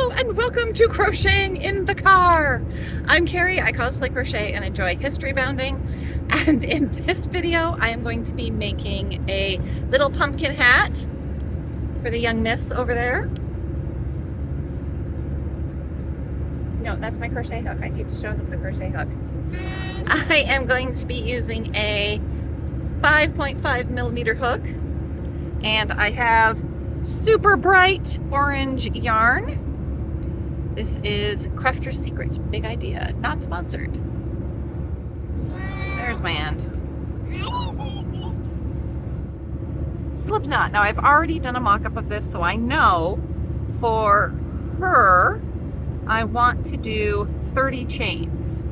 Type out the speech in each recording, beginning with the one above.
Hello and welcome to Crocheting in the Car. I'm Carrie, I cosplay crochet and enjoy history bounding. And in this video, I am going to be making a little pumpkin hat for the young miss over there. No, that's my crochet hook. I need to show them the crochet hook. I am going to be using a 5.5 millimeter hook, and I have super bright orange yarn. This is Crafter's Secret. Big idea. Not sponsored. There's my end. Slipknot. Now I've already done a mock-up of this, so I know for her I want to do 30 chains.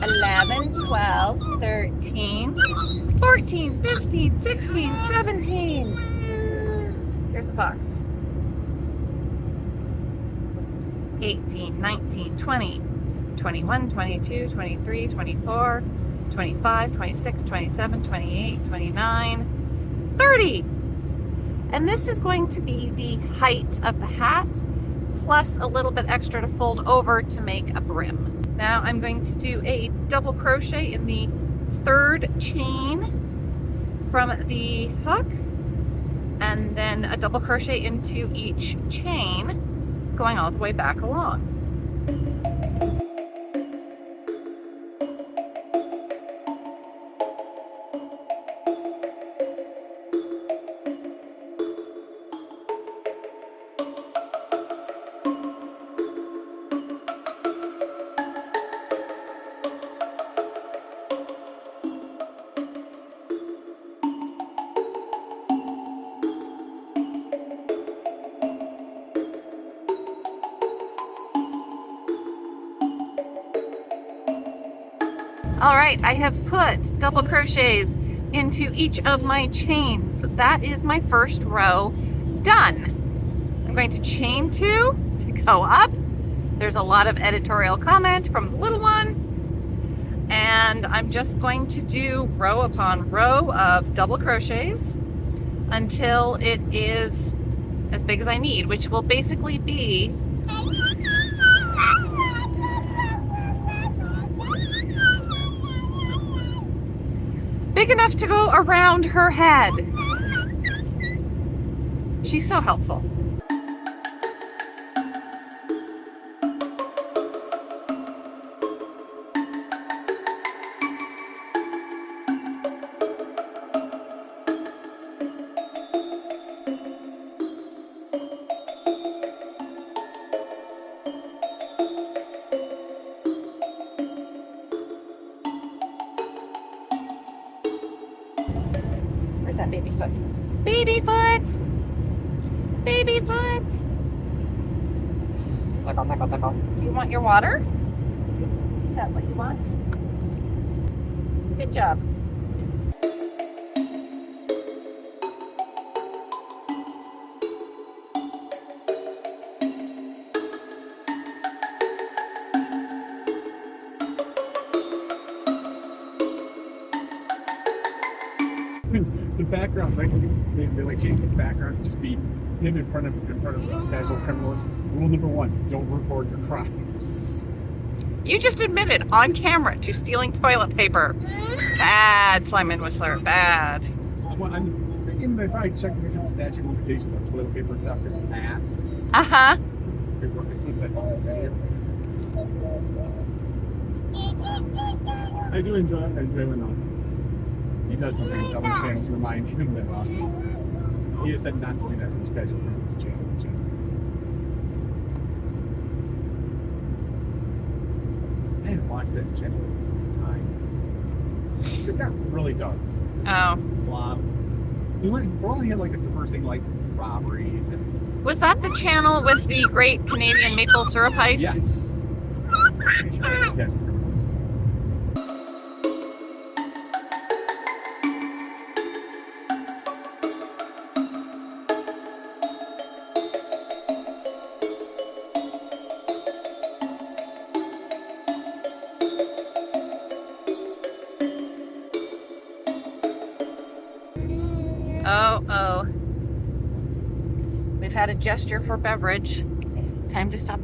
11, 12, 13, 14, 15, 16, 17. Here's a fox. 18, 19, 20, 21, 22, 23, 24, 25, 26, 27, 28, 29, 30. And this is going to be the height of the hat, plus a little bit extra to fold over to make a brim. Now I'm going to do a double crochet in the third chain from the hook, and then a double crochet into each chain, going all the way back along. All right, I have put double crochets into each of my chains. That is my first row done. I'm going to chain 2 to go up. There's a lot of editorial comment from the little one. And I'm just going to do row upon row of double crochets until it is as big as I need, which will basically be big enough to go around her head. She's so helpful. Where's that baby foot? Baby foot! Baby foot! Tickle, tickle, tickle. Do you want your water? Is that what you want? Good job. The background, like they like change his background to just be him in front of the casual criminalist. Rule number 1: don't record your crimes. You just admitted on camera to stealing toilet paper. Bad, Simon Whistler, bad. I'm thinking they probably checked to make sure the statute of limitations on toilet paper theft had passed. Uh-huh. Here's what they put that on the video. I do enjoy when he does something on other channels to remind him that he has said not to do that in his casual criminalist channel. I didn't watch that channel in time. It got really dark. Oh. Wow. We only had like a diversing like robberies and. Was that the channel with the great Canadian maple syrup heist? Yes. Pretty sure that's casual criminalist. Oh. We've had a gesture for beverage. Time to stop.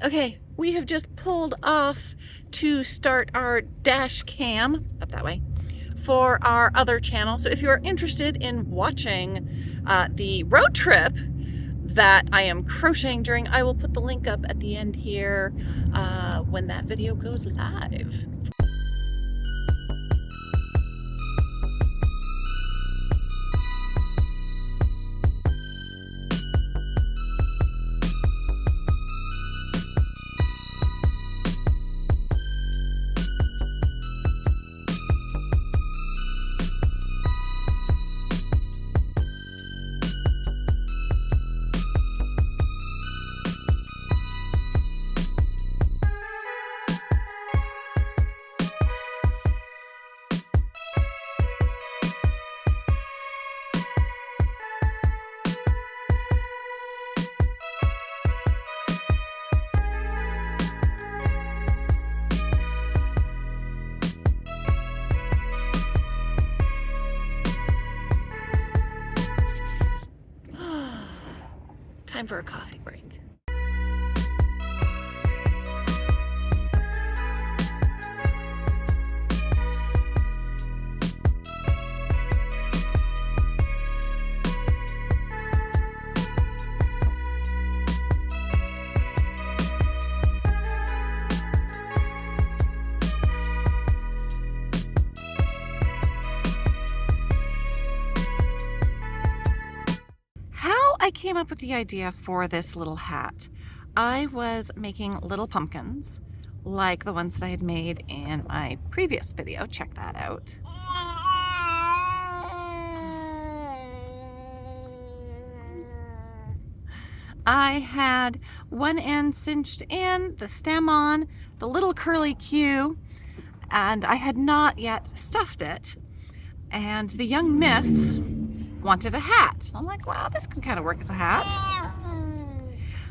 Okay, we have just pulled off to start our dash cam, up that way, for our other channel. So if you're interested in watching the road trip that I am crocheting during, I will put the link up at the end here when that video goes live. Time for a coffee break. I came up with the idea for this little hat. I was making little pumpkins like the ones that I had made in my previous video. Check that out. I had one end cinched in, the stem on, the little curlicue, and I had not yet stuffed it. And the young miss wanted a hat. So I'm like, wow, this can kind of work as a hat.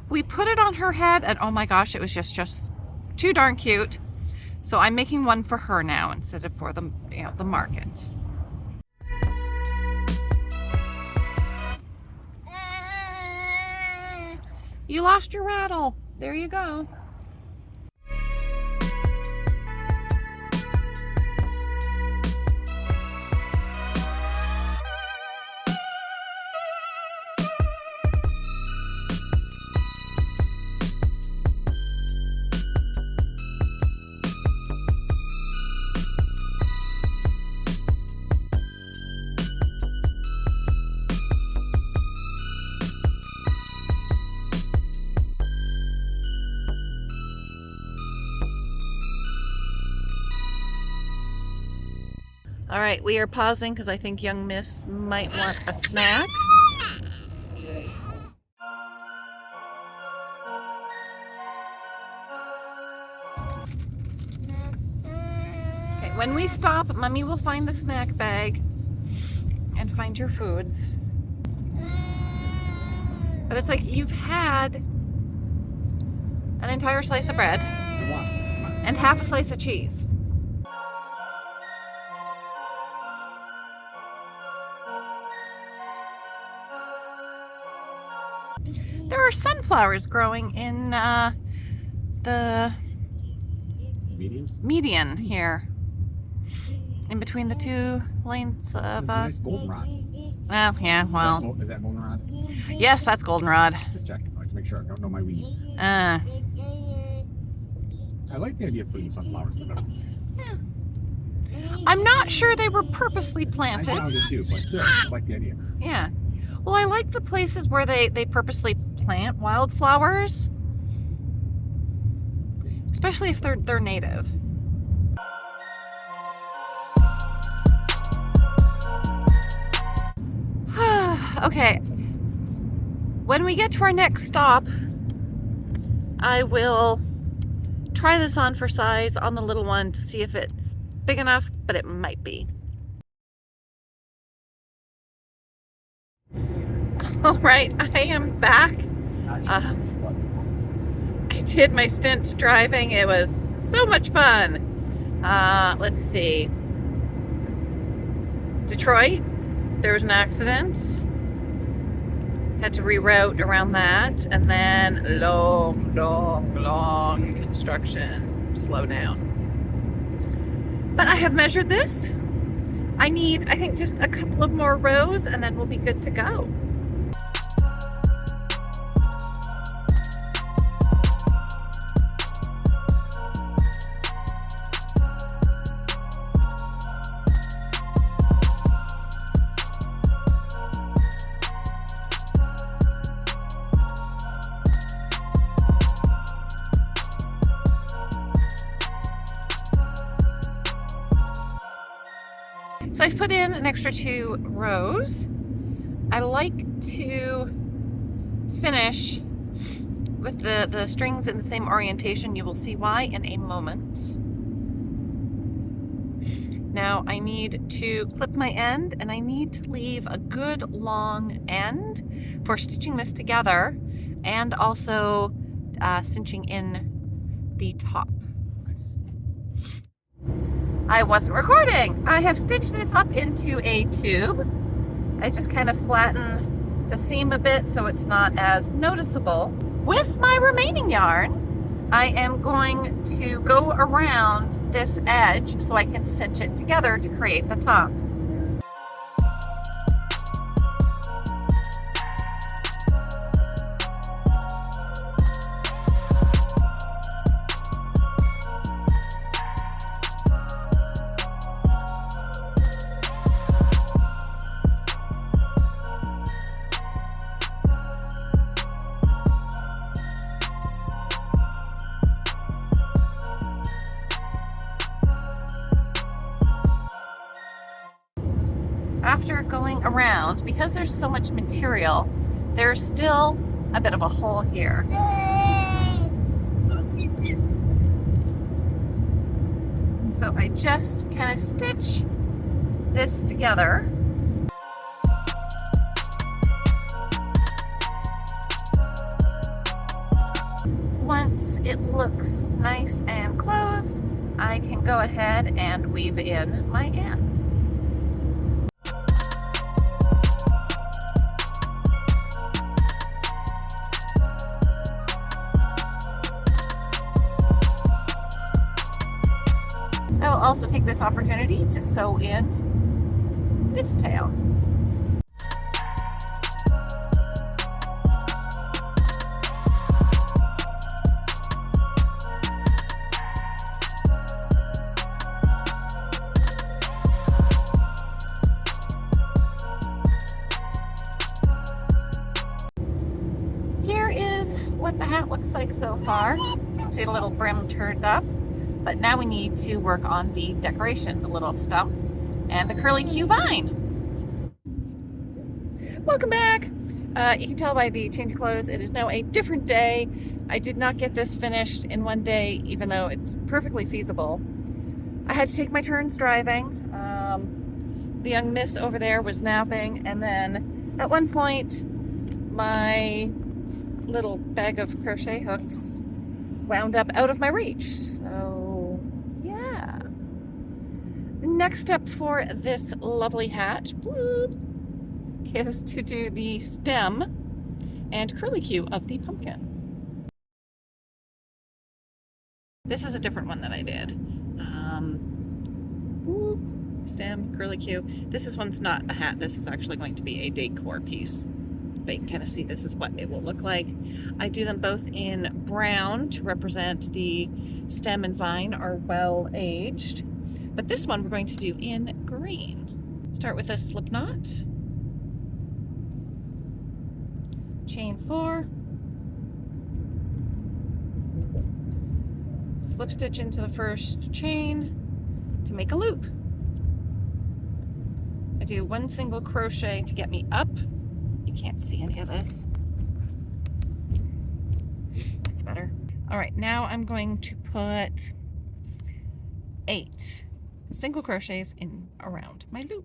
We put it on her head and oh my gosh, it was just too darn cute. So I'm making one for her now instead of for the, the market. You lost your rattle. There you go. All right, we are pausing because I think young miss might want a snack. Okay, when we stop, Mommy will find the snack bag and find your foods. But it's like you've had an entire slice of bread and half a slice of cheese. There are sunflowers growing in the median here, in between the two lanes of. Nice goldenrod. Well, yeah, well. Is that goldenrod? Yes, that's goldenrod. Just checking, like to make sure I don't know my weeds. I like the idea of putting sunflowers in the middle. Yeah. I'm not sure they were purposely planted. I found it too, but still, I like the idea. Yeah. Well, I like the places where they purposely plant wildflowers, especially if they're native. Okay, when we get to our next stop, I will try this on for size on the little one to see if it's big enough, but it might be. All right, I am back. I did my stint driving. It was so much fun. Let's see. Detroit, there was an accident. Had to reroute around that, and then long construction. Slow down. But I have measured this. I need, I think, just a couple of more rows, and then we'll be good to go. So I've put in an extra 2 rows. I like to finish with the strings in the same orientation. You will see why in a moment. Now I need to clip my end, and I need to leave a good long end for stitching this together and also cinching in the top. I wasn't recording. I have stitched this up into a tube. I just kind of flatten the seam a bit so it's not as noticeable. With my remaining yarn, I am going to go around this edge so I can stitch it together to create the top. After going around, because there's so much material, there's still a bit of a hole here. So I just kind of stitch this together. Once it looks nice and closed, I can go ahead and weave in my end. I will also take this opportunity to sew in this tail. Here is what the hat looks like so far. You can see the little brim turned up. But now we need to work on the decoration, the little stump and the curlicue vine. Welcome back. You can tell by the change of clothes, it is now a different day. I did not get this finished in one day, even though it's perfectly feasible. I had to take my turns driving. The young miss over there was napping, and then at one point, my little bag of crochet hooks wound up out of my reach. So yeah. Next step for this lovely hat is to do the stem and curlicue of the pumpkin. This is a different one that I did. Stem, curlicue. This one's not a hat. This is actually going to be a decor piece. But you can kind of see this is what it will look like. I do them both in brown to represent the stem and vine are well aged. But this one we're going to do in green. Start with a slip knot. Chain 4. Slip stitch into the first chain to make a loop. I do 1 single crochet to get me up. You can't see any of this. That's better. All right, now I'm going to put 8 single crochets in around my loop.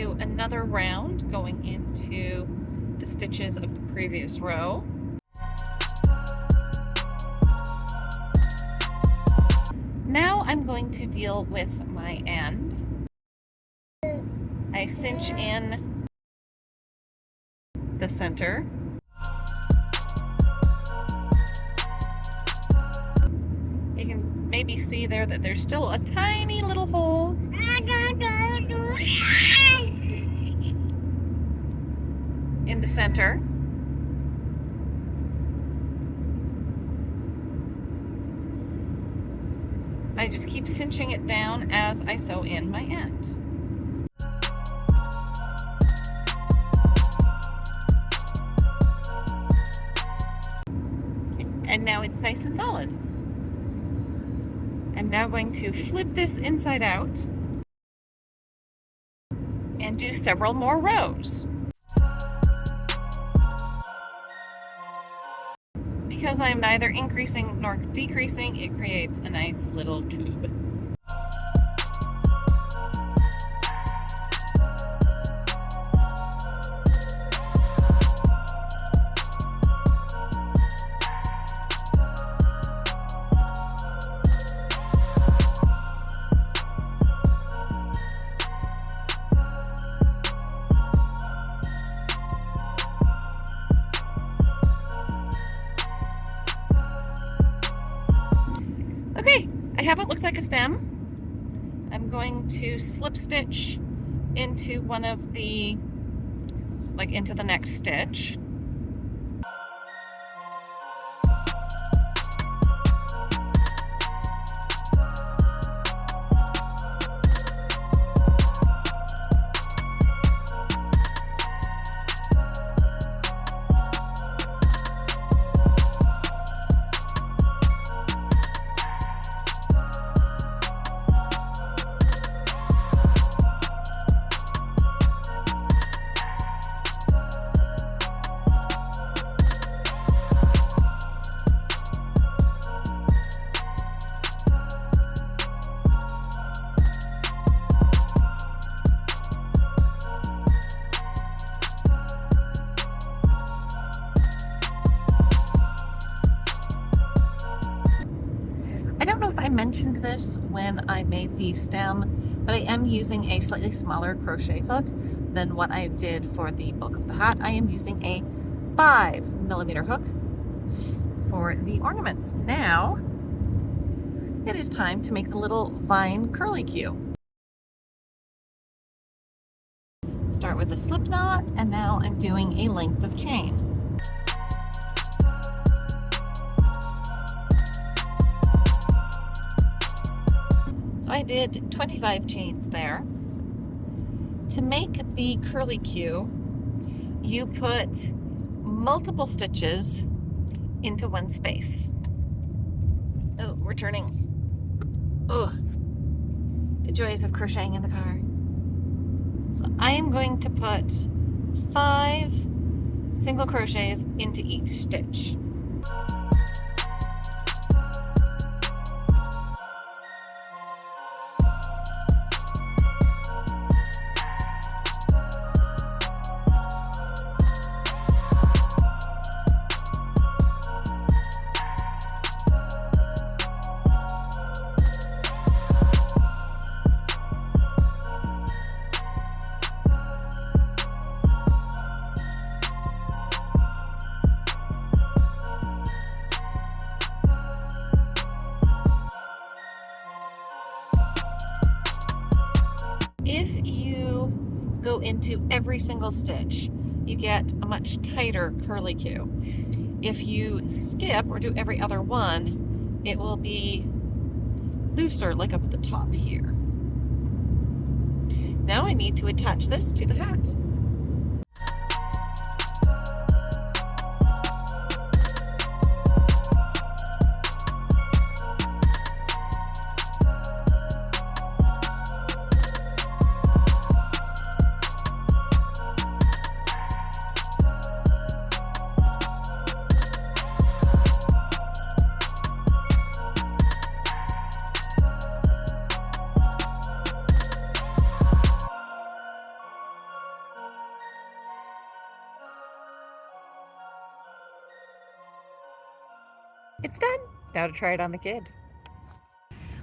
do another round going into the stitches of the previous row. Now I'm going to deal with my end. I cinch in the center. You can maybe see there that there's still a tiny little hole. In the center. I just keep cinching it down as I sew in my end. And now it's nice and solid. I'm now going to flip this inside out and do several more rows. Because I'm neither increasing nor decreasing, it creates a nice little tube. Okay, I have what looks like a stem. I'm going to slip stitch into one of the, into the next stitch. I don't know if I mentioned this when I made the stem, but I am using a slightly smaller crochet hook than what I did for the bulk of the hat. I am using a 5mm hook for the ornaments. Now, it is time to make the little vine curlicue. Start with a slip knot, and now I'm doing a length of chain. So I did 25 chains there. To make the curlicue, you put multiple stitches into one space. Oh, we're turning. Oh, the joys of crocheting in the car. So I am going to put 5 single crochets into each stitch. If you go into every single stitch, you get a much tighter curlicue. If you skip or do every other one, it will be looser, like up at the top here. Now I need to attach this to the hat. It's done. Now to try it on the kid.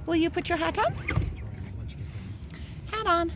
Will you put your hat on? Hat on.